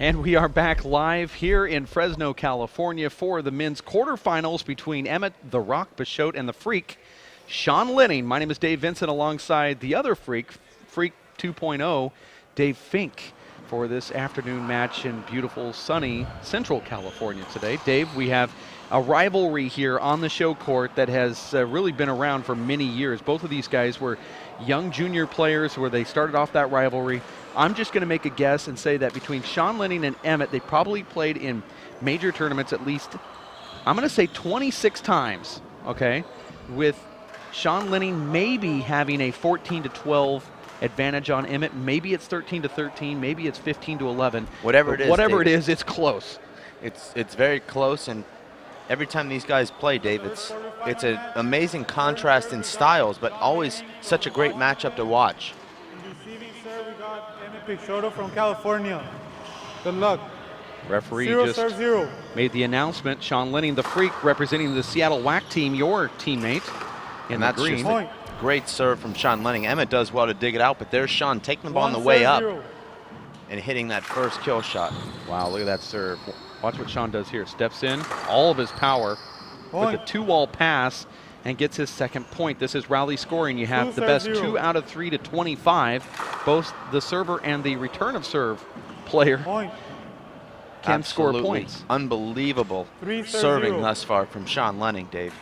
And we are back live here in Fresno, California for the men's quarterfinals between Emmett, the Rock Peixoto, and the Freak, Sean Lenning. My name is Dave Vincent alongside the other Freak, Freak 2.0, Dave Fink, for this afternoon match in beautiful, sunny Central California today. Dave, we have a rivalry here on the show court that has really been around for many years. Both of these guys were young junior players where they started off that rivalry. I'm just going to make a guess and say that between Sean Lenning and Emmett, they probably played in major tournaments at least, I'm going to say 26 times, okay, with Sean Lenning maybe having a 14-12 advantage on Emmett. Maybe it's 13-13, maybe it's 15-11. Whatever it is, whatever Dave, it is, it's close. It's very close, and every time these guys play, Dave, it's an amazing contrast in styles, but always such a great matchup to watch. Receiving serve, we got Peixoto from California. Good luck. Referee Serve zero. made the announcement. Sean Lenning, the Freak, representing the Seattle WAC team, your teammate in And the that's green. just a great serve from Sean Lenning. Emmett does well to dig it out, but there's Sean taking the ball on the way up and hitting that first kill shot. Wow, look at that serve. Watch what Sean does here. Steps in, all of his power with a two-wall pass and gets his second point. This is rally scoring. You have the best 2 out of 3 to 25. Both the server and the return of serve player can score points. Unbelievable serving thus far from Sean Lenning, Dave.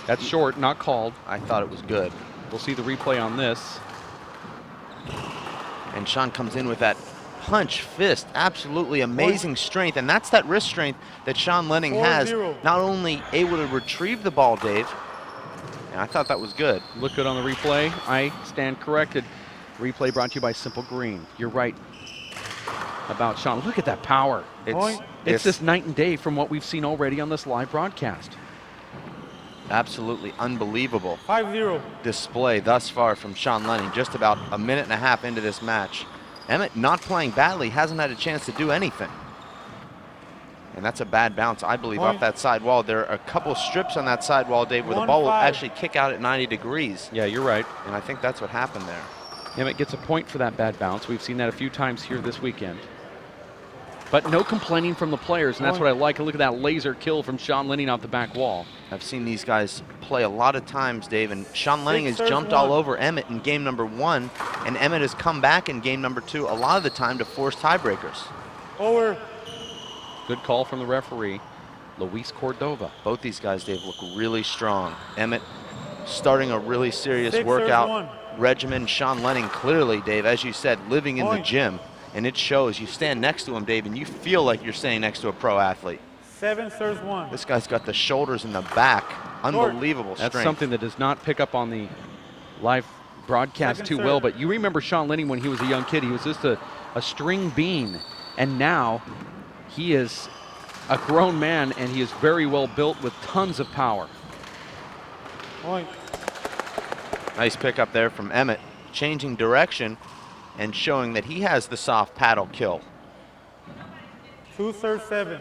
That's short, not called. I thought it was good. We'll see the replay on this. And Sean comes in with that punch fist, absolutely amazing strength, and that's that wrist strength that Sean Lenning has. Not only able to retrieve the ball, Dave, and I thought that was good. Look good on the replay. I stand corrected. Replay brought to you by Simple Green. You're right about Sean. Look at that power. It's just night and day from what we've seen already on this live broadcast. Absolutely unbelievable 5-0 display thus far from Sean Lenning, just about a minute and a half into this match. Emmett not playing badly, hasn't had a chance to do anything. And that's a bad bounce, I believe, off that side wall. There are a couple strips on that side wall, Dave, where the ball will actually kick out at 90 degrees. Yeah, you're right. And I think that's what happened there. Emmett gets a point for that bad bounce. We've seen that a few times here this weekend. But no complaining from the players, and that's what I like. And look at that laser kill from Sean Lenning off the back wall. I've seen these guys play a lot of times, Dave, and Sean Lenning has jumped all over Emmett in game number 1, and Emmett has come back in game number 2 a lot of the time to force tiebreakers. Over. Good call from the referee, Luis Cordova. Both these guys, Dave, look really strong. Emmett starting a really serious workout regimen. Sean Lenning clearly, Dave, as you said, living in the gym, and it shows. You stand next to him, Dave, and you feel like you're standing next to a pro athlete. 7 serves 1. This guy's got the shoulders in the back. Unbelievable strength. That's something that does not pick up on the live broadcast too well, but you remember Sean Lenning when he was a young kid. He was just a string bean, and now he is a grown man, and he is very well built with tons of power. Nice pickup there from Emmett, changing direction and showing that he has the soft paddle kill. 2 serves 7.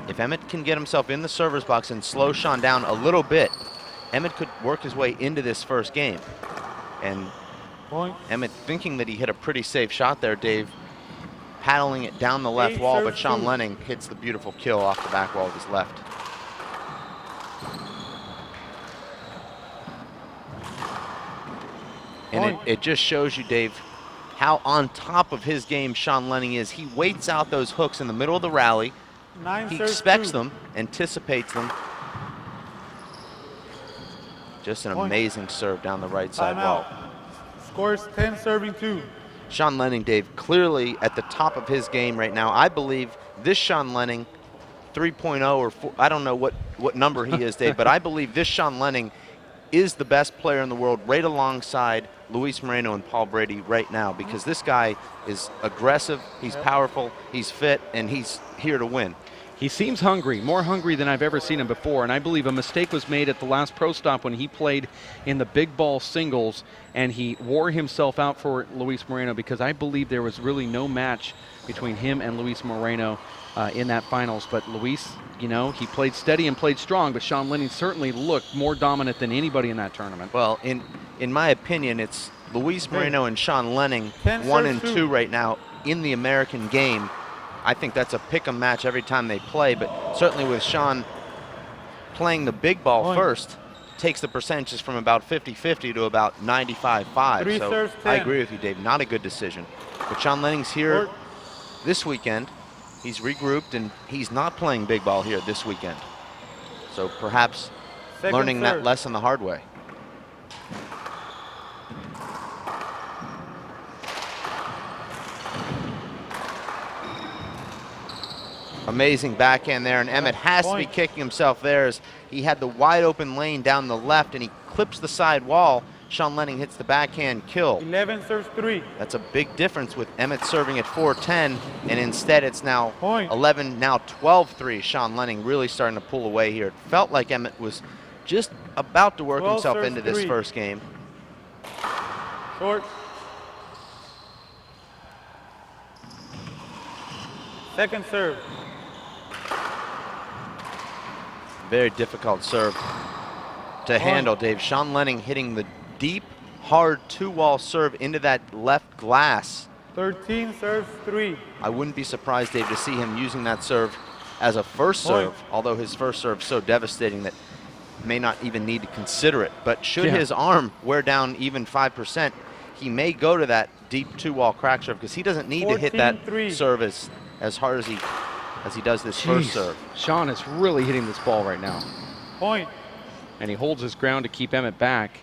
If Emmett can get himself in the server's box and slow Sean down a little bit, Emmett could work his way into this first game. And Emmett thinking that he hit a pretty safe shot there, Dave, paddling it down the left wall, but Sean Lenning hits the beautiful kill off the back wall of his left. And it just shows you, Dave, how on top of his game Sean Lenning is. He waits out those hooks in the middle of the rally. He expects them, anticipates them. Just an amazing serve down the right side wall. Scores 10 serving 2. Sean Lenning, Dave, clearly at the top of his game right now. I believe this Sean Lenning 3.0 or 4, I don't know what number he is, Dave, but I believe this Sean Lenning is the best player in the world right alongside Luis Moreno and Paul Brady right now, because this guy is aggressive, he's powerful, he's fit, and he's here to win. He seems hungry, more hungry than I've ever seen him before, and I believe a mistake was made at the last pro stop when he played in the big ball singles and he wore himself out for Luis Moreno, because I believe there was really no match between him and Luis Moreno in that finals. But Luis, you know, he played steady and played strong, but Sean Lenning certainly looked more dominant than anybody in that tournament. Well, in my opinion, it's Luis Moreno and Sean Lenning 1 and 2 right now in the American game. I think that's a pick-em match every time they play, but certainly with Sean playing the big ball Point. first, takes the percentages from about 50-50 to about 95-5. Three So serves, I 10. agree with you, Dave. Not a good decision. But Sean Lenning's here Court. this weekend. He's regrouped, and he's not playing big ball here this weekend. So perhaps Second learning serve. that lesson the hard way. Amazing backhand there, and Emmett has to be Point. kicking himself there as he had the wide open lane down the left, and he clips the side wall. Sean Lenning hits the backhand kill. 11 serves 3. That's a big difference with Emmett serving at 4-10, and instead it's now Point. 11, now 12-3. Sean Lenning really starting to pull away here. It felt like Emmett was just about to work 12 himself serves into this 3. first game. Short. Second serve. Very difficult serve to handle, Dave. Sean Lenning hitting the deep, hard two-wall serve into that left glass. 13 serves 3. I wouldn't be surprised, Dave, to see him using that serve as a first Point. serve, although his first serve so devastating that may not even need to consider it. But should Yeah. his arm wear down even 5%, he may go to that deep two-wall crack serve because he doesn't need to hit that 14-3. serve as hard as he does this first Jeez. serve. Sean is really hitting this ball right now. Point. And he holds his ground to keep Emmett back.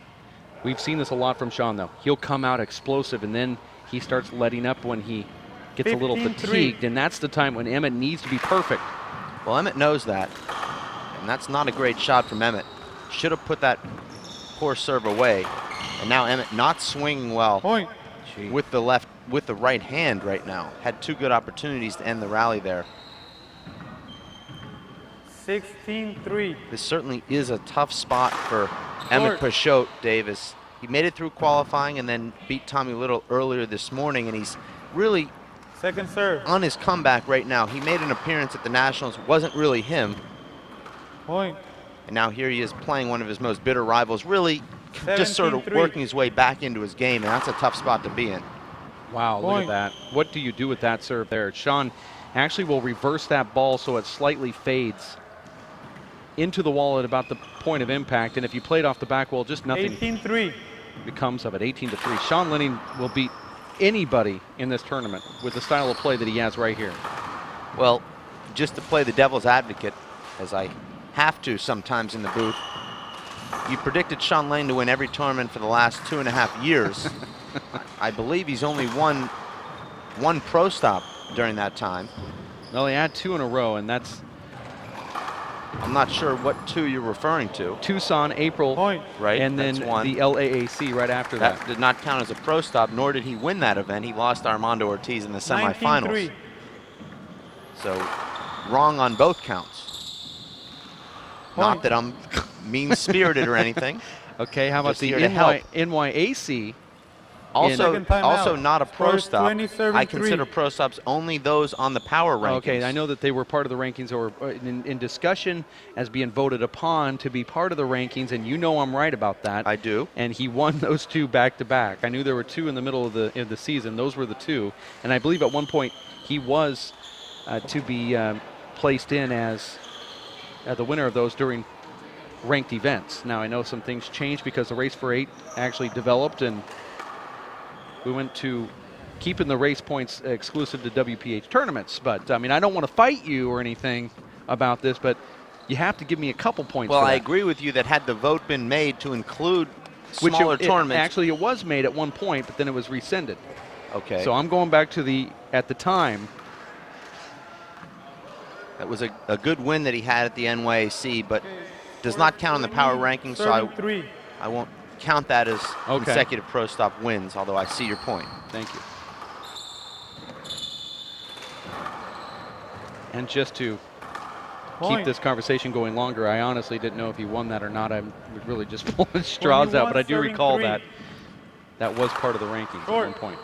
We've seen this a lot from Sean, though. He'll come out explosive, and then he starts letting up when he gets a little 15-3. fatigued, and that's the time when Emmett needs to be perfect. Well, Emmett knows that, and that's not a great shot from Emmett. Should have put that poor serve away. And now Emmett not swinging well Point. with the right hand right now. Had two good opportunities to end the rally there. 16-3. This certainly is a tough spot for Emmett Peixoto, Davis. He made it through qualifying and then beat Tommy Little earlier this morning, and he's really Second serve. on his comeback right now. He made an appearance at the Nationals, wasn't really him, Point. and now here he is playing one of his most bitter rivals, really just sort of 17-3. working his way back into his game, and that's a tough spot to be in. Wow, look Point. at that. What do you do with that serve there? Sean actually will reverse that ball so it slightly fades into the wall at about the point of impact, and if you play it off the back wall, just nothing 18-3. becomes of it. 18-3. Sean Lenning will beat anybody in this tournament with the style of play that he has right here. Well, just to play the devil's advocate, as I have to sometimes in the booth, you predicted Sean Lenning to win every tournament for the last 2.5 years. I believe he's only won one pro stop during that time. Well, he had 2 in a row, and that's I'm not sure what two you're referring to. Tucson, April, Point. Right, and then that's one. the LAAC right after that. That did not count as a pro stop, nor did he win that event. He lost to Armando Ortiz in the semifinals. 19-3. So wrong on both counts. Not Point. that I'm mean-spirited or anything. Okay, how about Just the here to help. NYAC? Also, Second timeout. also not a pro Scores stop. 20-33. I consider pro stops only those on the power rankings. Okay, I know that they were part of the rankings or in discussion as being voted upon to be part of the rankings, and you know I'm right about that. I do. And he won those 2 back-to-back. I knew there were 2 in the middle of the season. Those were the 2. And I believe at one point he was to be placed in as the winner of those during ranked events. Now, I know some things changed because the Race for 8 actually developed, and we went to keeping the race points exclusive to WPH tournaments. But, I mean, I don't want to fight you or anything about this, but you have to give me a couple points Well, for I that. agree with you that had the vote been made to include smaller tournaments. Actually, it was made at one point, but then it was rescinded. Okay. So I'm going back to at the time. That was a good win that he had at the NYAC, but does not count on the power rankings, so 3. I won't count that as Okay. consecutive pro stop wins, although I see your point. Thank you. And just to keep Point. this conversation going longer, I honestly didn't know if he won that or not. I'm really just pulling straws out, but I do 21-33. recall that was part of the rankings Short. at one point.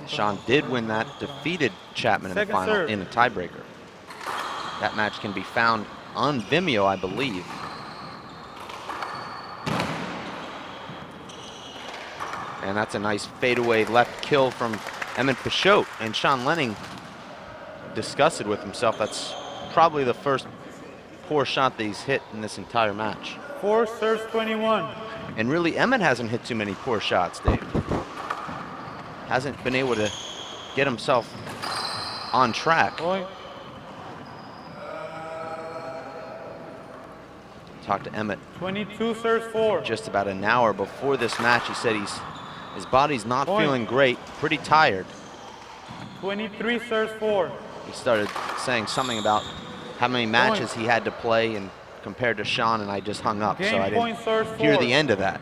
Sean did win that, defeated Chapman in the Second final serve. in a tiebreaker. That match can be found on Vimeo, I believe. And that's a nice fadeaway left kill from Emmett Peixoto. And Sean Lenning disgusted with himself. That's probably the first poor shot that he's hit in this entire match. 4 serves 21. And really, Emmett hasn't hit too many poor shots, Dave. Hasn't been able to get himself on track. Point. Talked to Emmett 22 serves 4. just about an hour before this match. He said his body's not Point. feeling great, pretty tired. 23 serves 4. He started saying something about how many matches he had to play and compared to Sean, and I just hung up, so I Game point didn't serves hear 4. the end of that.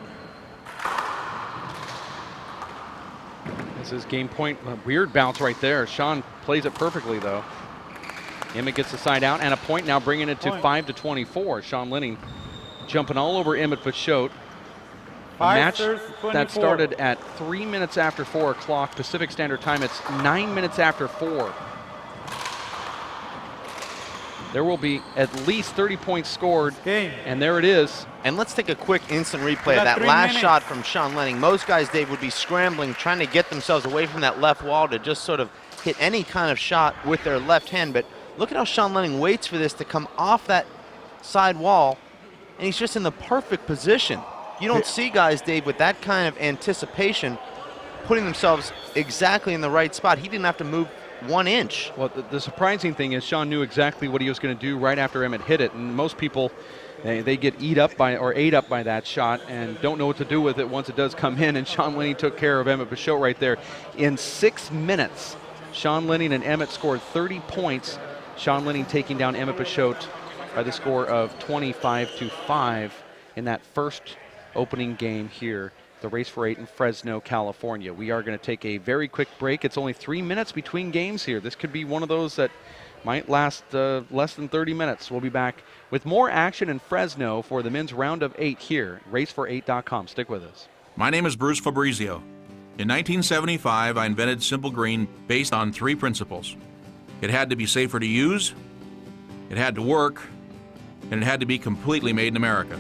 This is game point. A weird bounce right there. Sean plays it perfectly, though. Emmett gets the side out, and a point now, bringing it to 5-24. Sean Lenning jumping all over Emmett Peixoto. A match that started at 3 minutes after 4 o'clock Pacific Standard Time. It's 9 minutes after 4. There will be at least 30 points scored, and there it is. And let's take a quick instant replay of that last shot from Sean Lenning. Most guys, Dave, would be scrambling, trying to get themselves away from that left wall to just sort of hit any kind of shot with their left hand. But look at how Sean Lenning waits for this to come off that side wall, and he's just in the perfect position. You don't see guys, Dave, with that kind of anticipation putting themselves exactly in the right spot. He didn't have to move 1 inch. Well, the surprising thing is Sean knew exactly what he was going to do right after Emmett hit it, and most people, they get ate up by that shot and don't know what to do with it once it does come in, and Sean Lenning took care of Emmett Peixoto right there. In 6 minutes, Sean Lenning and Emmett scored 30 points. Sean Lenning taking down Emmett Peixoto by the score of 25-5 in that first opening game here. The Race for 8 in Fresno, California. We are going to take a very quick break. It's only 3 minutes between games here. This could be one of those that might last less than 30 minutes. We'll be back with more action in Fresno for the men's round of 8 here. Racefor8.com. Stick with us. My name is Bruce Fabrizio. In 1975, I invented Simple Green based on 3 principles. It had to be safer to use, it had to work, and it had to be completely made in America.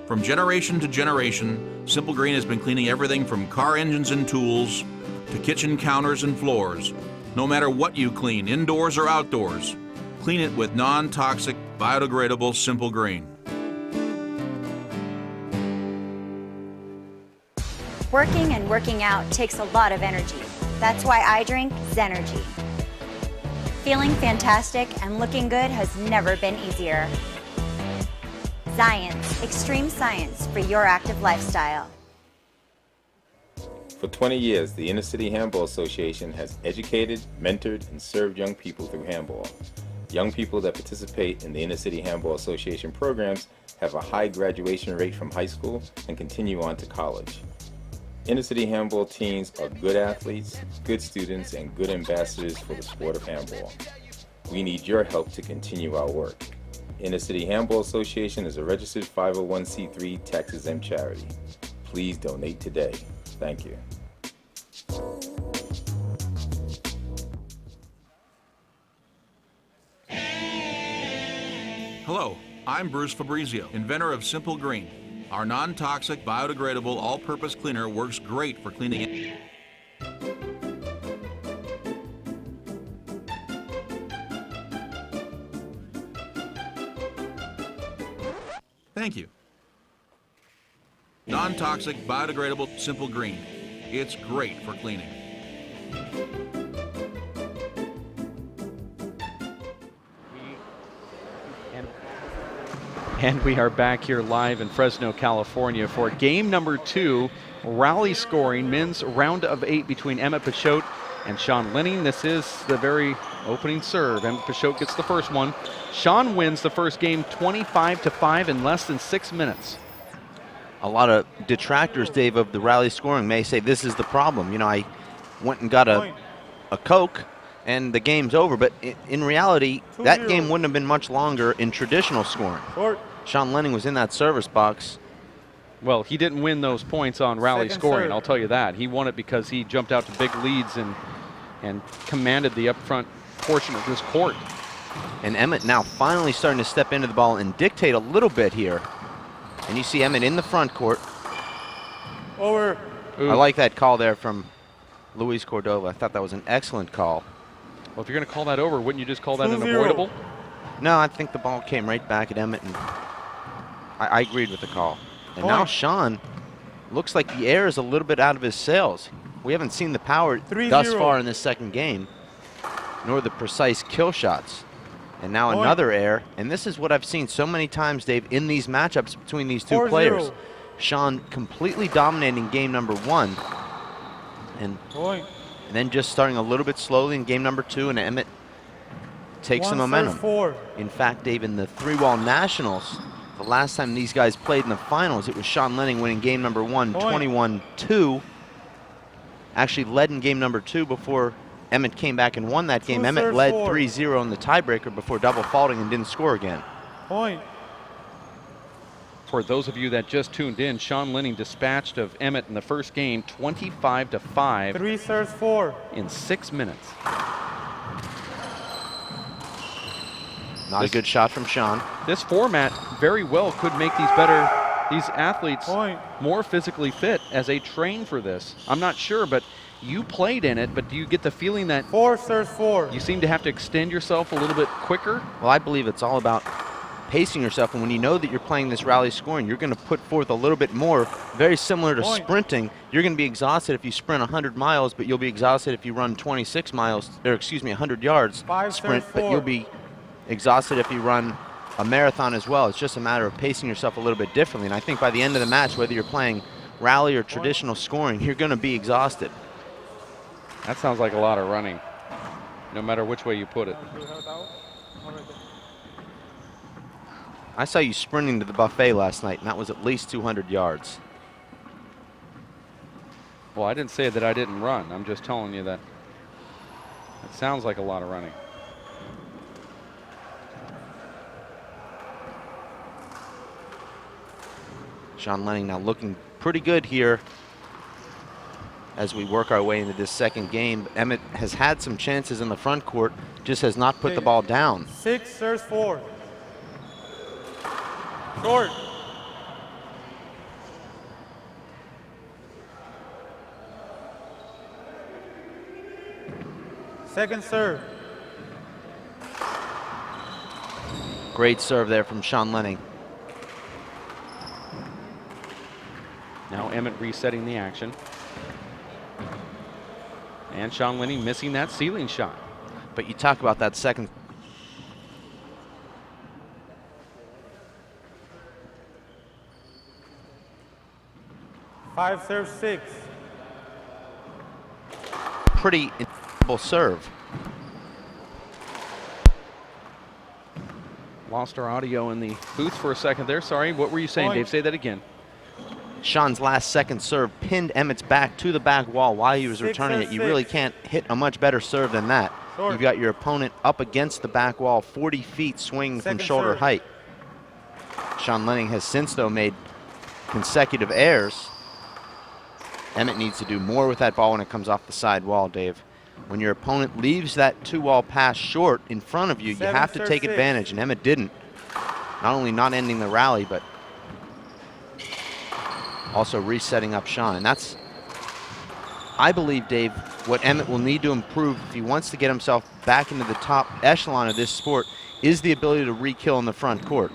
From generation to generation, Simple Green has been cleaning everything from car engines and tools to kitchen counters and floors. No matter what you clean, indoors or outdoors, clean it with non-toxic, biodegradable Simple Green. Working and working out takes a lot of energy. That's why I drink Zenergy. Feeling fantastic and looking good has never been easier. Science, extreme science for your active lifestyle. For 20 years, the Inner City Handball Association has educated, mentored, and served young people through handball. Young people that participate in the Inner City Handball Association programs have a high graduation rate from high school and continue on to college. Inner City Handball teams are good athletes, good students, and good ambassadors for the sport of handball. We need your help to continue our work. Inner City Handball Association is a registered 501c3 tax-exempt charity. Please donate today. Thank you. Hello, I'm Bruce Fabrizio, inventor of Simple Green. Our non-toxic, biodegradable, all-purpose cleaner works great for cleaning. Thank you. Non-toxic, biodegradable, Simple Green. It's great for cleaning. And we are back here live in Fresno, California for game number 2, rally scoring, men's round of 8 between Emmett Peixoto and Sean Lenning. This is the very opening serve. Emmett Peixoto gets the first one. Sean wins the first game 25-5 in less than 6 minutes. A lot of detractors, Dave, of the rally scoring may say this is the problem. You know, I went and got a Coke and the game's over, but in reality, that game wouldn't have been much longer in traditional scoring. Sean Lenning was in that service box. Well, he didn't win those points on rally scoring, I'll tell you that. He won it because he jumped out to big leads and commanded the upfront portion of this court. And Emmett now finally starting to step into the ball and dictate a little bit here. And you see Emmett in the front court. Over. I like that call there from Luis Cordova. I thought that was an excellent call. Well, if you're going to call that over, wouldn't you just call that an 2-0. avoidable? No, I think the ball came right back at Emmett, and I agreed with the call. And now Point. Sean looks like the air is a little bit out of his sails. We haven't seen the power 3-0. thus far in this second game, nor the precise kill shots. And now Point. another air, and this is what I've seen so many times, Dave, in these matchups between these two 4-0. players. Sean completely dominating game number 1, and Point. then just starting a little bit slowly in game number 2, and Emmett takes the 1 momentum. serve 4. In fact, Dave, in the 3-wall nationals, the last time these guys played in the finals, it was Sean Lenning winning game number 1, Point. 21-2. Actually led in game number 2 before Emmett came back and won that game. 2 Emmett serves led 4. 3-0 in the tiebreaker before double faulting and didn't score again. Point. For those of you that just tuned in, Sean Lenning dispatched of Emmett in the first game 25-5 3 serves 4. in 6 minutes. Not a good shot from Sean. This format very well could make these athletes Point. more physically fit as they train for this. I'm not sure, but you played in it, but do you get the feeling that 4 serves 4. you seem to have to extend yourself a little bit quicker? Well, I believe it's all about pacing yourself, and when you know that you're playing this rally scoring, you're going to put forth a little bit more. Very similar to Point. sprinting. You're going to be exhausted if you sprint 100 miles, but you'll be exhausted if you run 26 miles, or excuse me, 100 yards 5 sprint, serves but 4. you'll be exhausted if you run a marathon as well. It's just a matter of pacing yourself a little bit differently, and I think by the end of the match, whether you're playing rally or traditional scoring, you're going to be exhausted. That sounds like a lot of running, no matter which way you put it. I saw you sprinting to the buffet last night, and that was at least 200 yards. Well, I didn't say that I didn't run. I'm just telling you that it sounds like a lot of running. Sean Lenning now looking pretty good here as we work our way into this second game. Emmett has had some chances in the front court, just has not put the ball down. 6 serves 4. Short. Second serve. Great serve there from Sean Lenning. Now Emmett resetting the action. And Sean Lenning missing that ceiling shot. But you talk about that second. 5 serves 6. Pretty incredible serve. Lost our audio in the booth for a second there. Sorry, what were you saying, Point. Dave? Say that again. Sean's last second serve pinned Emmett's back to the back wall while he was 6 returning it. serves You really 6. can't hit a much better serve than that. Short. You've got your opponent up against the back wall, 40 feet swinging from Second shoulder serve. height. Sean Lenning has since, though, made consecutive errors. Emmett needs to do more with that ball when it comes off the side wall, Dave. When your opponent leaves that two-wall pass short in front of you, you 7 have to serves take 6. advantage, and Emmett didn't. Not only not ending the rally, but also resetting up Sean. And that's, I believe, Dave, what Emmett will need to improve if he wants to get himself back into the top echelon of this sport is the ability to re-kill in the front court.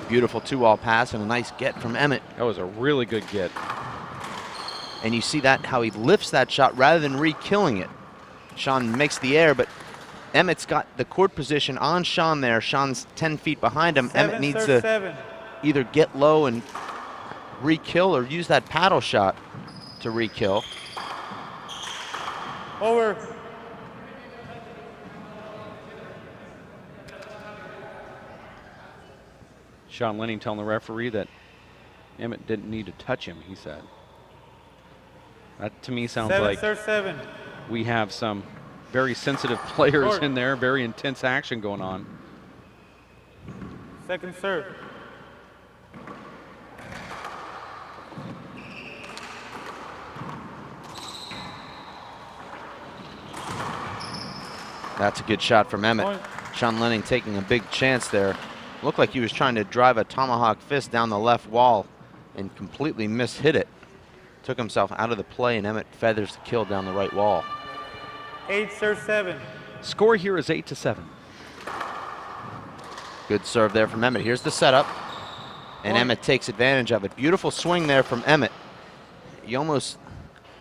Beautiful two-wall pass and a nice get from Emmett. That was a really good get. And you see that how he lifts that shot rather than re-killing it. Sean makes the air, but Emmett's got the court position on Sean there. Sean's 10 feet behind him. 7 Emmett needs serves to 7. either get low and re-kill or use that paddle shot to re-kill. Over. Sean Lenning telling the referee that Emmett didn't need to touch him, he said. That to me sounds 7 like serves 7. we have some very sensitive players Short. in there, very intense action going on. Second serve. That's a good shot from Emmett. Point. Sean Lenning taking a big chance there. Looked like he was trying to drive a tomahawk fist down the left wall and completely mishit it. Took himself out of the play, and Emmett feathers the kill down the right wall. 8 serve 7. Score here is 8-7. Good serve there from Emmett. Here's the setup. And Point. Emmett takes advantage of it. Beautiful swing there from Emmett. You almost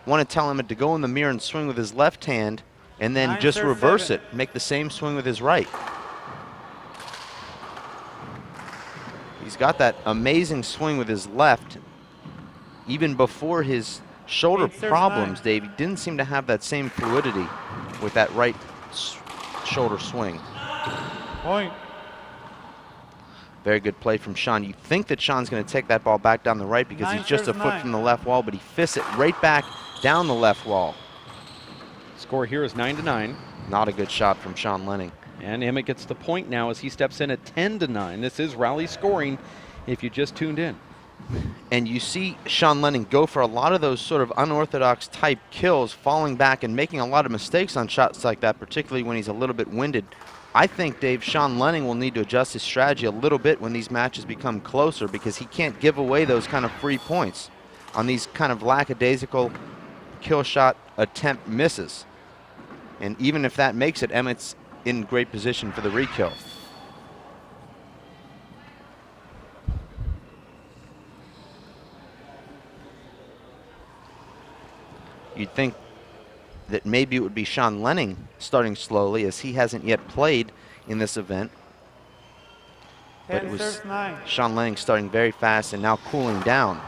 want to tell Emmett to go in the mirror and swing with his left hand and then 9 just serve reverse 7. it. Make the same swing with his right. He's got that amazing swing with his left. Even before his shoulder 8 serve problems, 9. Dave, he didn't seem to have that same fluidity with that right shoulder swing. Point. Very good play from Sean. You think that Sean's going to take that ball back down the right because 9 he's just a serves foot 9. from the left wall, but he fists it right back down the left wall. Score here is 9-9. Not a good shot from Sean Lenning. And Emmett gets the point now as he steps in at 10-9. This is rally scoring if you just tuned in. And you see Sean Lenning go for a lot of those sort of unorthodox type kills, falling back and making a lot of mistakes on shots like that, particularly when he's a little bit winded. I think, Dave, Sean Lenning will need to adjust his strategy a little bit when these matches become closer because he can't give away those kind of free points on these kind of lackadaisical kill shot attempt misses. And even if that makes it, Emmett's in great position for the re-kill. You'd think that maybe it would be Sean Lenning starting slowly as he hasn't yet played in this event. But 10 it was serves 9. Sean Lenning starting very fast and now cooling down.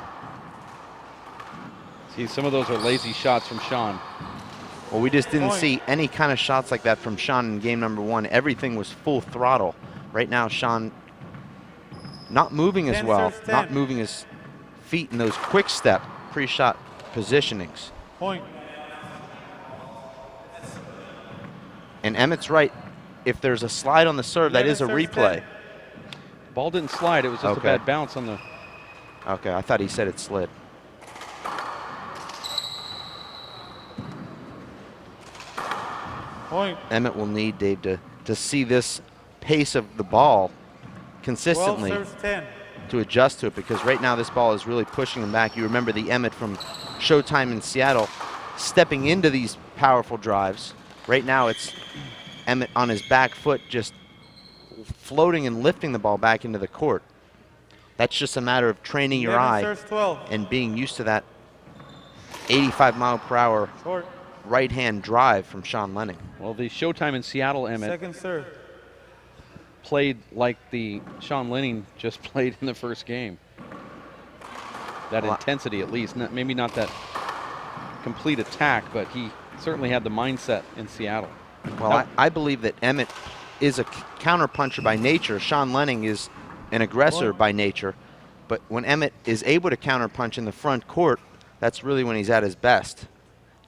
See, some of those are lazy shots from Sean. Well, we just didn't Point. see any kind of shots like that from Sean in game number 1. Everything was full throttle. Right now, Sean not moving as 10 well, serves not 10. moving his feet in those quick step pre-shot positionings. Point. And Emmett's right. If there's a slide on the serve, that 11 is a serves replay. 10. Ball didn't slide. It was just Okay. a bad bounce on the. Okay, I thought he said it slid. Point. Emmett will need, Dave, to see this pace of the ball 12 consistently serves 10. to adjust to it, because right now this ball is really pushing him back. You remember the Emmett from Showtime in Seattle stepping into these powerful drives. Right now it's Emmett on his back foot just floating and lifting the ball back into the court. That's just a matter of training your 11 eye serves 12. and being used to that 85-mile-per-hour Short. right-hand drive from Sean Lenning. Well, the Showtime in Seattle Emmett Second serve. played like the Sean Lenning just played in the first game. That Well, intensity, at least. Maybe not that complete attack, but he certainly had the mindset in Seattle. Well, Now- I believe that Emmett is a counterpuncher by nature. Sean Lenning is an aggressor Point. by nature. But when Emmett is able to counterpunch in the front court, that's really when he's at his best.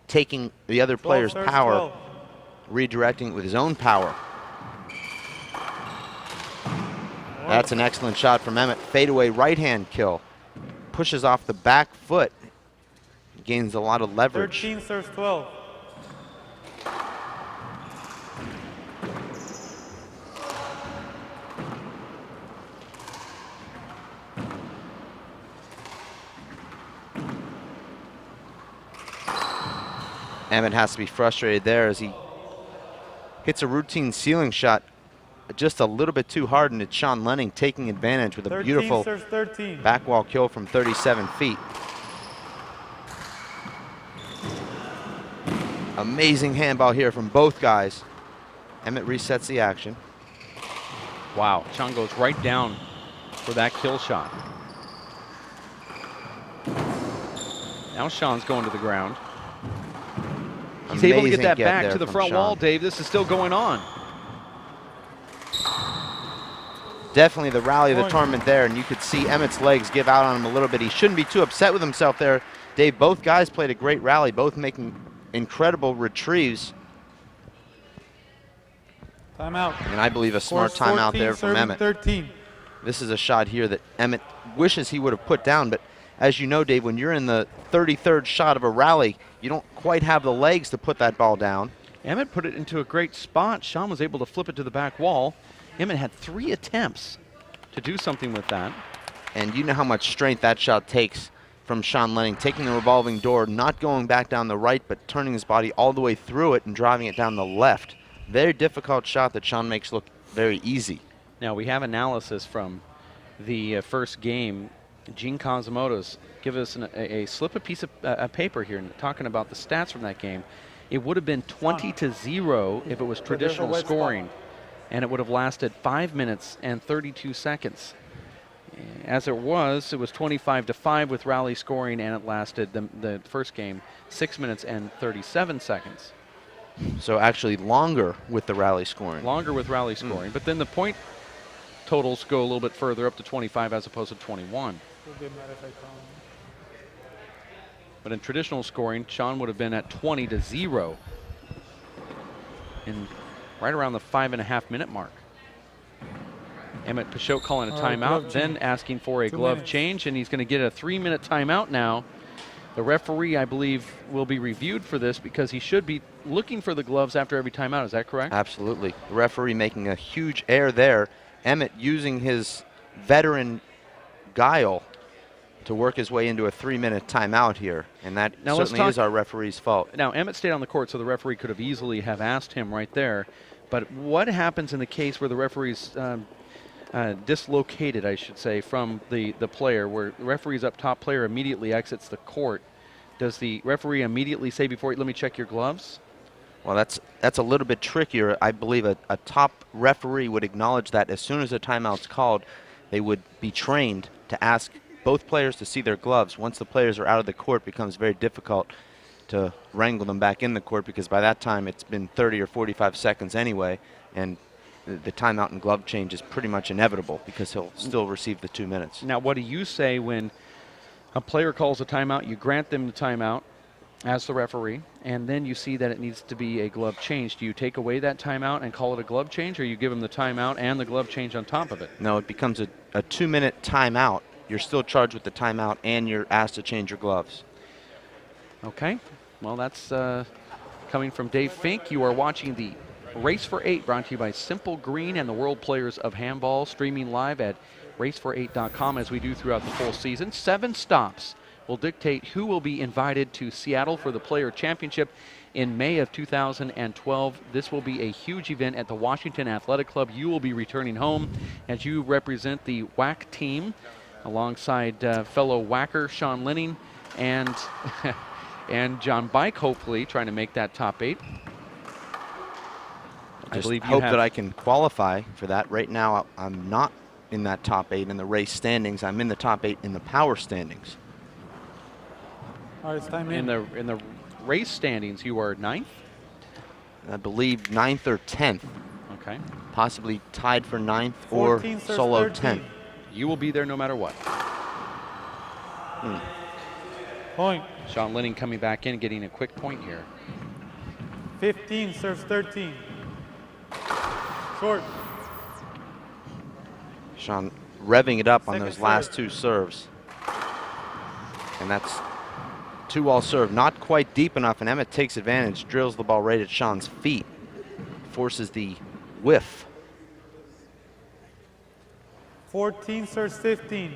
Taking the other 12 player's serves power, 12. redirecting it with his own power. That's an excellent shot from Emmett. Fadeaway right-hand kill. Pushes off the back foot. Gains a lot of leverage. 13 serves 12. Emmett has to be frustrated there as he hits a routine ceiling shot just a little bit too hard, and it's Sean Lenning taking advantage with a 13 beautiful serves 13. back wall kill from 37 feet. Amazing handball here from both guys. Emmett resets the action. Wow, Sean goes right down for that kill shot. Now Sean's going to the ground. He's able to get Amazing that get back there to the from front Sean. wall, Dave. This is still going on. Definitely the rally of the Point. tournament there, and you could see Emmett's legs give out on him a little bit. He shouldn't be too upset with himself there. Dave, both guys played a great rally, both making incredible retrieves, Timeout. and I believe a smart Scores timeout 14, there from serving Emmett. 13. This is a shot here that Emmett wishes he would have put down, but as you know, Dave, when you're in the 33rd shot of a rally, you don't quite have the legs to put that ball down. Emmett put it into a great spot. Sean was able to flip it to the back wall. Emmett had 3 attempts to do something with that. And you know how much strength that shot takes from Sean Lenning, taking the revolving door, not going back down the right, but turning his body all the way through it and driving it down the left. Very difficult shot that Sean makes look very easy. Now we have analysis from the first game. Gene Cosimoto's give us a slip of piece of paper here talking about the stats from that game. It would have been 20-0 if it was traditional scoring, and it would have lasted 5 minutes and 32 seconds. As it was 25-5 with rally scoring, and it lasted the first game 6 minutes and 37 seconds. So actually longer with the rally scoring. Longer with rally scoring, but then the point totals go a little bit further up to 25 as opposed to 21. But in traditional scoring, Sean would have been at 20-0 in right around the 5.5 minute mark. Emmett Peixoto calling a timeout, then asking for a glove change, and he's going to get a 3-minute timeout now. The referee, I believe, will be reviewed for this because he should be looking for the gloves after every timeout. Is that correct? Absolutely. The referee making a huge error there. Emmett using his veteran guile to work his way into a 3-minute timeout here, and that certainly is our referee's fault. Now, Emmett stayed on the court, so the referee could have easily have asked him right there. But what happens in the case where the referee's dislocated, I should say, from the player, where the referee's up top, player immediately exits the court? Does the referee immediately say before, let me check your gloves? Well, that's a little bit trickier. I believe a top referee would acknowledge that as soon as a timeout's called, they would be trained to ask both players to see their gloves. Once the players are out of the court, it becomes very difficult to wrangle them back in the court, because by that time it's been 30 or 45 seconds anyway, and the timeout and glove change is pretty much inevitable because he'll still receive the 2 minutes. Now, what do you say when a player calls a timeout, you grant them the timeout as the referee, and then you see that it needs to be a glove change? Do you take away that timeout and call it a glove change, or you give them the timeout and the glove change on top of it? No, it becomes a 2-minute timeout. You're still charged with the timeout, and you're asked to change your gloves. Okay. Well, that's coming from Dave Fink. You are watching the Race for 8, brought to you by Simple Green and the World Players of Handball, streaming live at racefor8.com as we do throughout the full season. 7 stops will dictate who will be invited to Seattle for the Player Championship in May of 2012. This will be a huge event at the Washington Athletic Club. You will be returning home as you represent the WAC team alongside fellow whacker Sean Lenning and and John Bike, hopefully trying to make that top 8. I believe hope that I can qualify for that. Right now, I'm not in that top 8 in the race standings. I'm in the top 8 in the power standings. All right, it's time in the race standings, you are 9th? I believe 9th or 10th. Okay. Possibly tied for 9th or solo 10th. You will be there no matter what. Point. Sean Lenning coming back in, getting a quick point here. 15 serves 13. Short. Sean revving it up on those last 2 serves. And that's 2-all serve. Not quite deep enough, and Emmett takes advantage, drills the ball right at Sean's feet. Forces the whiff. 14 serves 15.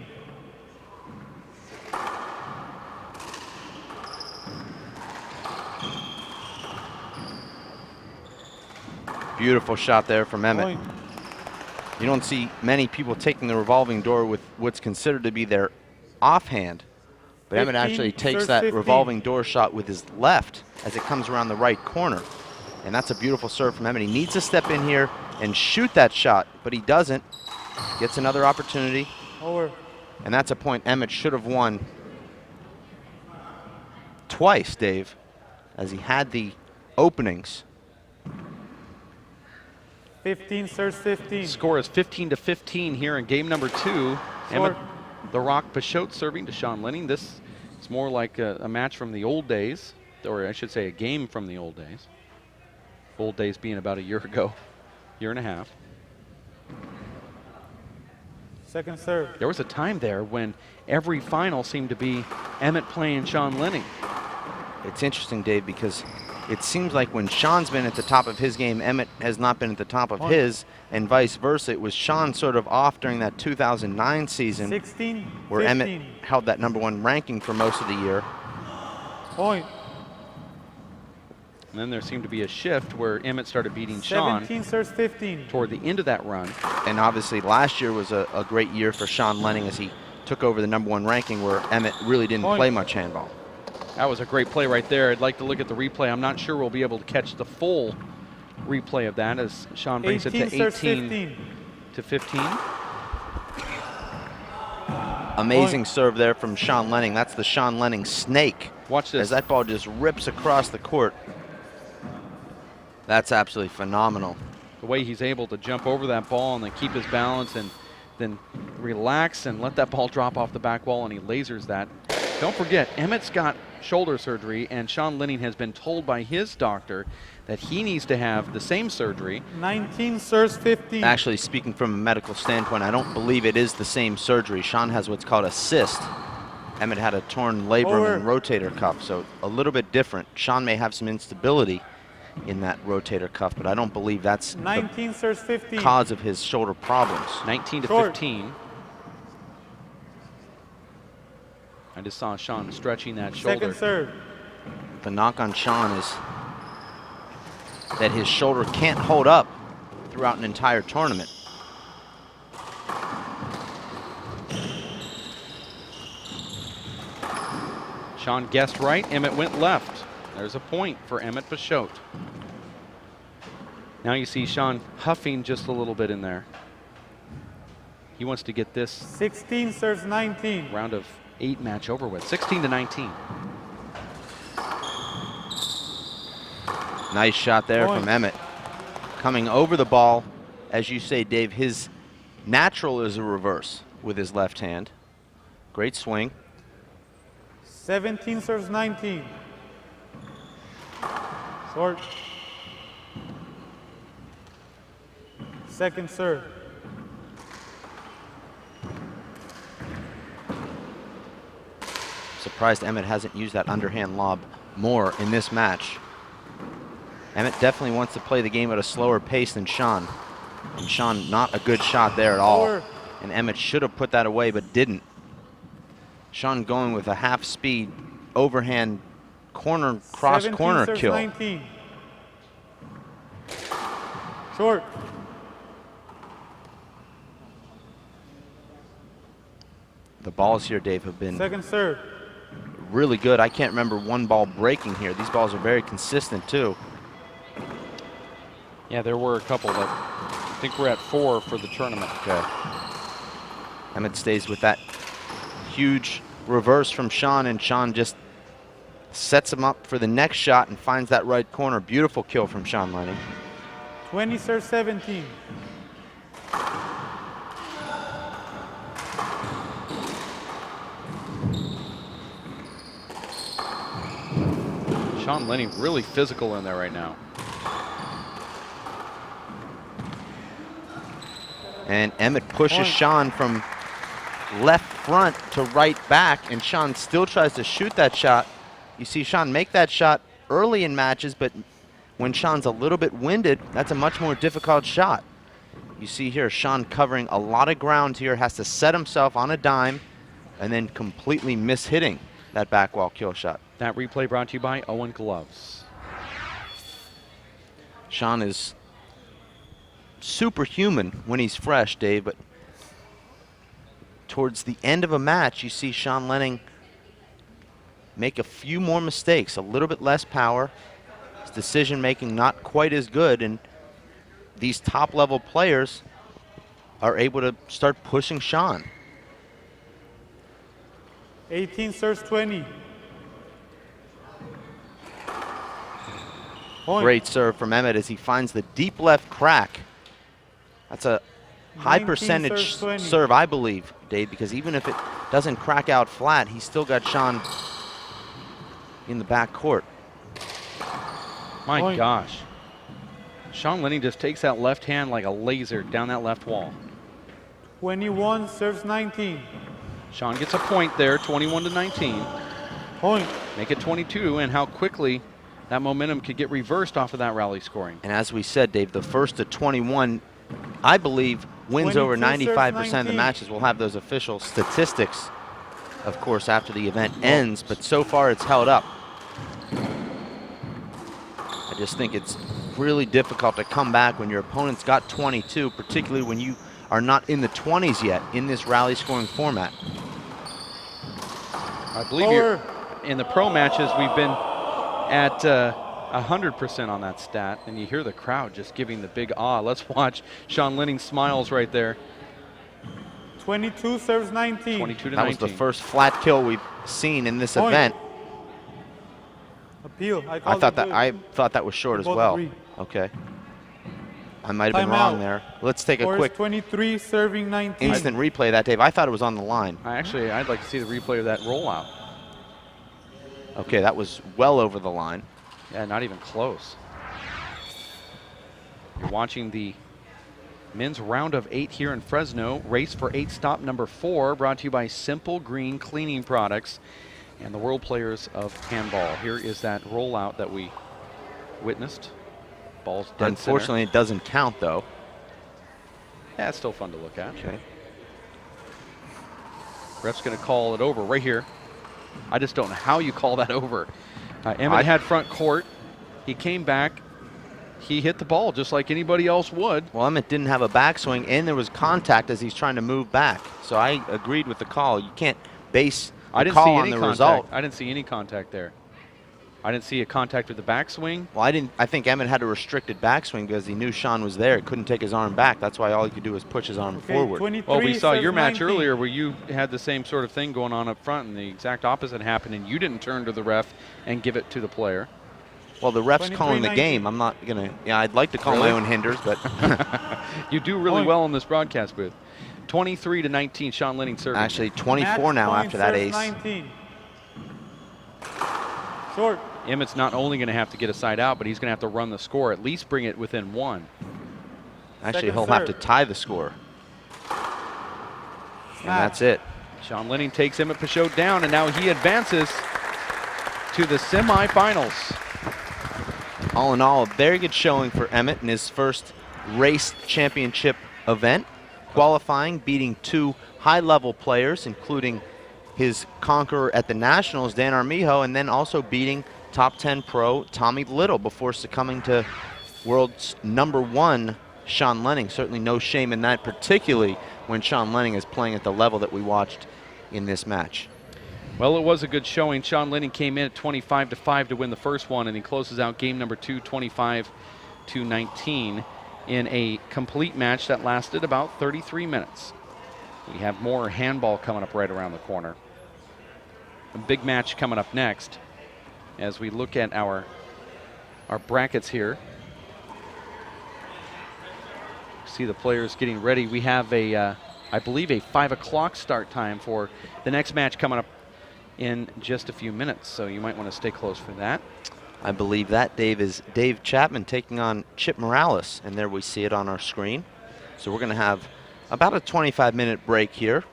Beautiful shot there from Emmett. Point. You don't see many people taking the revolving door with what's considered to be their offhand. But Emmett actually takes that revolving door shot with his left as it comes around the right corner. And that's a beautiful serve from Emmett. He needs to step in here and shoot that shot, but he doesn't. Gets another opportunity. Over. And that's a point Emmett should have won twice, Dave, as he had the openings. 15 serves 15. Score is 15-15 here in game number 2. Emmett the Rock Peixoto serving to Sean Lenning. This is more like a match from the old days, or I should say a game from the old days. Old days being about a year ago, year and a half. Second serve. There was a time there when every final seemed to be Emmett playing Sean Lenning. It's interesting, Dave, because it seems like when Sean's been at the top of his game, Emmett has not been at the top of his, and vice versa. It was Sean sort of off during that 2009 season 16, where 15. Emmett held that #1 ranking for most of the year. Point. And then there seemed to be a shift where Emmett started beating Sean 17 serves 15. toward the end of that run. And obviously last year was a great year for Sean Lenning as he took over the #1 ranking where Emmett really didn't play much handball. That was a great play right there. I'd like to look at the replay. I'm not sure we'll be able to catch the full replay of that as Sean brings it to 18 to 15. Amazing serve there from Sean Lenning. That's the Sean Lenning snake. Watch this. As that ball just rips across the court. That's absolutely phenomenal. The way he's able to jump over that ball and then keep his balance and then relax and let that ball drop off the back wall, and he lasers that. Don't forget, Emmett's got shoulder surgery, and Sean Lenning has been told by his doctor that he needs to have the same surgery. 19 serves 15. Actually, speaking from a medical standpoint, I don't believe it is the same surgery. Sean has what's called a cyst. Emmett had a torn labrum and rotator cuff, so a little bit different. Sean may have some instability in that rotator cuff, but I don't believe that's 19 serves 15. the cause of his shoulder problems. 19 to Short. 15. I just saw Sean stretching that shoulder. Second serve. The knock on Sean is that his shoulder can't hold up throughout an entire tournament. Sean guessed right, Emmett went left. There's a point for Emmett Peixoto. Now you see Sean huffing just a little bit in there. He wants to get this 16 serves 19. round of 8 match over with. 16 to 19. Nice shot there Point. from Emmett. Coming over the ball, as you say, Dave, his natural is a reverse with his left hand. Great swing. 17 serves 19. Short. Second serve. Surprised Emmett hasn't used that underhand lob more in this match. Emmett definitely wants to play the game at a slower pace than Sean. And Sean, not a good shot there at all. Four. And Emmett should have put that away, but didn't. Sean going with a half speed overhand corner, cross 17 corner serves kill. 19. Short. The balls here, Dave, have been Second serve. really good. I can't remember one ball breaking here. These balls are very consistent too. Yeah, there were a couple that I think we're at 4 for the tournament. Okay. Emmett stays with that huge reverse from Sean, and Sean just sets him up for the next shot and finds that right corner. Beautiful kill from Sean Lenning. 20 serves 17. Sean Lenning really physical in there right now. And Emmett pushes Point. Sean from left front to right back, and Sean still tries to shoot that shot. You see Sean make that shot early in matches, but when Sean's a little bit winded, that's a much more difficult shot. You see here Sean covering a lot of ground here, has to set himself on a dime and then completely miss-hitting that back wall kill shot. That replay brought to you by Owen Gloves. Sean is superhuman when he's fresh, Dave, but towards the end of a match, you see Sean Lenning make a few more mistakes, a little bit less power. His decision-making not quite as good, and these top-level players are able to start pushing Sean. 18 serves 20. Point. Great serve from Emmett as he finds the deep left crack. That's a high 19 percentage serves 20. serve, I believe, Dave, because even if it doesn't crack out flat, he's still got Sean in the back court. My Point. gosh. Sean Lenning just takes that left hand like a laser down that left wall. 21 serves 19. Sean gets a point there, 21 to 19. Point. Make it 22, and how quickly that momentum could get reversed off of that rally scoring. And as we said, Dave, the first to 21, I believe, wins over 95% of the matches. We'll have those official statistics, of course, after the event ends, but so far it's held up. I just think it's really difficult to come back when your opponent's got 22, particularly when you are not in the 20s yet in this rally scoring format. I believe you're in the pro matches, we've been at 100% on that stat, and you hear the crowd just giving the big ah. Let's watch Sean Lenning smiles right there. 22 serves 19. 22 to 19. That was the first flat kill we've seen in this event. Appeal. I thought that was short as well. Agree. Okay. I might have been wrong there. Let's take a quick 23 serving 19. instant replay of that, Dave. I thought it was on the line. I'd like to see the replay of that rollout. Okay, that was well over the line. Yeah, not even close. You're watching the men's round of 8 here in Fresno. Race for 8 stop number 4, brought to you by Simple Green Cleaning Products and the World Players of Handball. Here is that rollout that we witnessed. Ball's dead Unfortunately, center. it doesn't count, though. Yeah, it's still fun to look at. Okay. Ref's going to call it over right here. I just don't know how you call that over. Emmett had front court. He came back. He hit the ball just like anybody else would. Well, Emmett didn't have a backswing, and there was contact as he's trying to move back. So I agreed with the call. You can't base the call on the result. I didn't see any contact there. I didn't see a contact with the backswing. Well, I think Emmett had a restricted backswing because he knew Sean was there. He couldn't take his arm back. That's why all he could do was push his arm forward. Well, we saw your match earlier where you had the same sort of thing going on up front, and the exact opposite happened, and you didn't turn to the ref and give it to the player. Well, the ref's calling the game. I'm not going to, I'd like to call my own hinders, but. You do really well in this broadcast booth. 23 to 19, Sean Lenning serving. Actually, 24 now after that ace. 19. Short. Emmett's not only going to have to get a side out, but he's going to have to run the score, at least bring it within 1. Actually, he'll have to tie the score. And that's it. Sean Lenning takes Emmett Peixoto down, and now he advances to the semifinals. All in all, a very good showing for Emmett in his first race championship event, qualifying, beating 2 high-level players, including his conqueror at the Nationals, Dan Armijo, and then also beating top 10 pro Tommy Little before succumbing to world's #1 Sean Lenning. Certainly no shame in that, particularly when Sean Lenning is playing at the level that we watched in this match. Well, it was a good showing. Sean Lenning came in at 25-5 to win the first one, and he closes out game number 2, 25-19, in a complete match that lasted about 33 minutes. We have more handball coming up right around the corner. A big match coming up next as we look at our brackets here. See the players getting ready. We have I believe a 5 o'clock start time for the next match coming up in just a few minutes, so you might want to stay close for that. I believe that, Dave, is Dave Chapman taking on Chip Morales, and there we see it on our screen. So we're going to have about a 25-minute break here.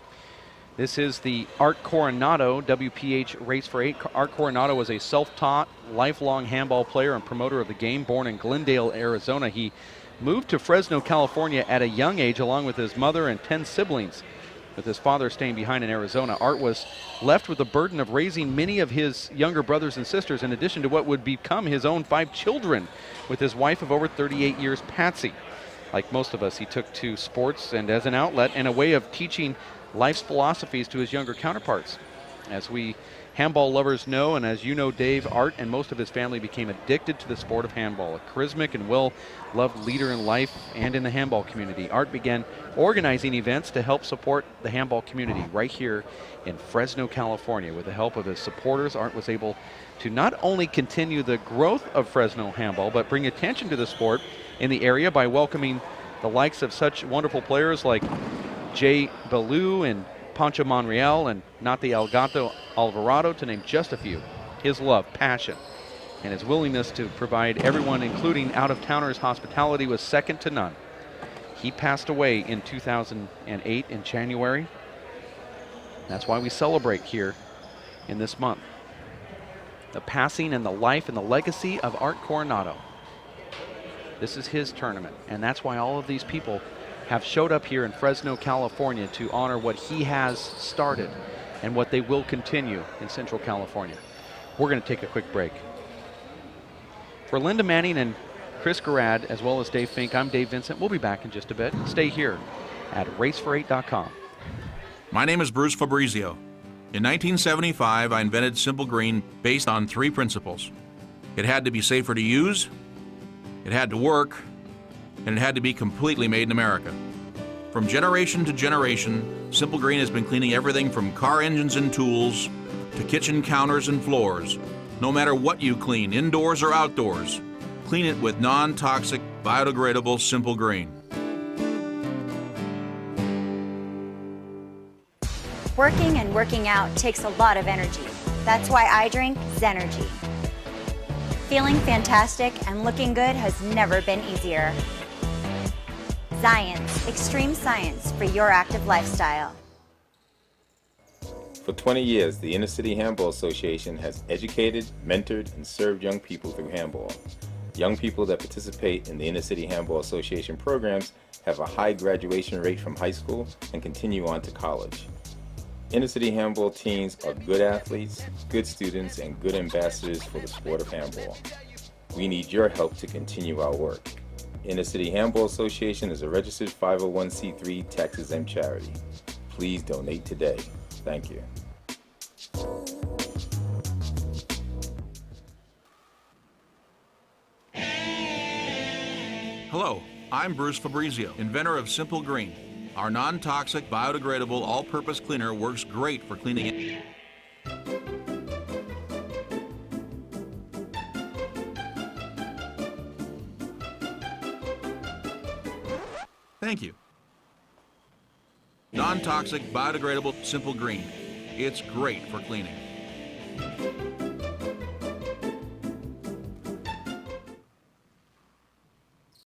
This is the Art Coronado WPH Race for 8. Art Coronado was a self-taught, lifelong handball player and promoter of the game. Born in Glendale, Arizona, he moved to Fresno, California at a young age along with his mother and 10 siblings. With his father staying behind in Arizona, Art was left with the burden of raising many of his younger brothers and sisters, in addition to what would become his own 5 children, with his wife of over 38 years, Patsy. Like most of us, he took to sports and as an outlet and a way of teaching life's philosophies to his younger counterparts. As we handball lovers know, and as you know, Dave, Art and most of his family became addicted to the sport of handball. A charismatic and well-loved leader in life and in the handball community. Art began organizing events to help support the handball community right here in Fresno, California. With the help of his supporters, Art was able to not only continue the growth of Fresno handball, but bring attention to the sport in the area by welcoming the likes of such wonderful players like Jay Ballou and Pancho Monreal and Nati Elgato Alvarado, to name just a few. His love, passion, and his willingness to provide everyone, including out-of-towners, hospitality was second to none. He passed away in 2008 in January. That's why we celebrate here in this month. the passing and the life and the legacy of Art Coronado. This is his tournament, and that's why all of these people have showed up here in Fresno, California to honor what he has started and what they will continue in Central California. We're going to take a quick break. For Linda Manning and Chris Garrad, as well as Dave Fink, I'm Dave Vincent. We'll be back in just a bit. Stay here at racefor8.com. My name is Bruce Fabrizio. In 1975, I invented Simple Green based on 3 principles. It had to be safer to use, it had to work, and it had to be completely made in America. From generation to generation, Simple Green has been cleaning everything from car engines and tools to kitchen counters and floors. No matter what you clean, indoors or outdoors, clean it with non-toxic, biodegradable Simple Green. Working and working out takes a lot of energy. That's why I drink Zenergy. Feeling fantastic and looking good has never been easier. Science, extreme science for your active lifestyle. For 20 years, the Inner City Handball Association has educated, mentored, and served young people through handball. Young people that participate in the Inner City Handball Association programs have a high graduation rate from high school and continue on to college. Inner City Handball teams are good athletes, good students, and good ambassadors for the sport of handball. We need your help to continue our work. Inner City Handball Association is a registered 501c3 tax-exempt charity. Please donate today. Thank you. Hello, I'm Bruce Fabrizio, inventor of Simple Green. Our non-toxic, biodegradable, all-purpose cleaner works great for cleaning it. Thank you. Non-toxic, biodegradable, Simple Green. It's great for cleaning.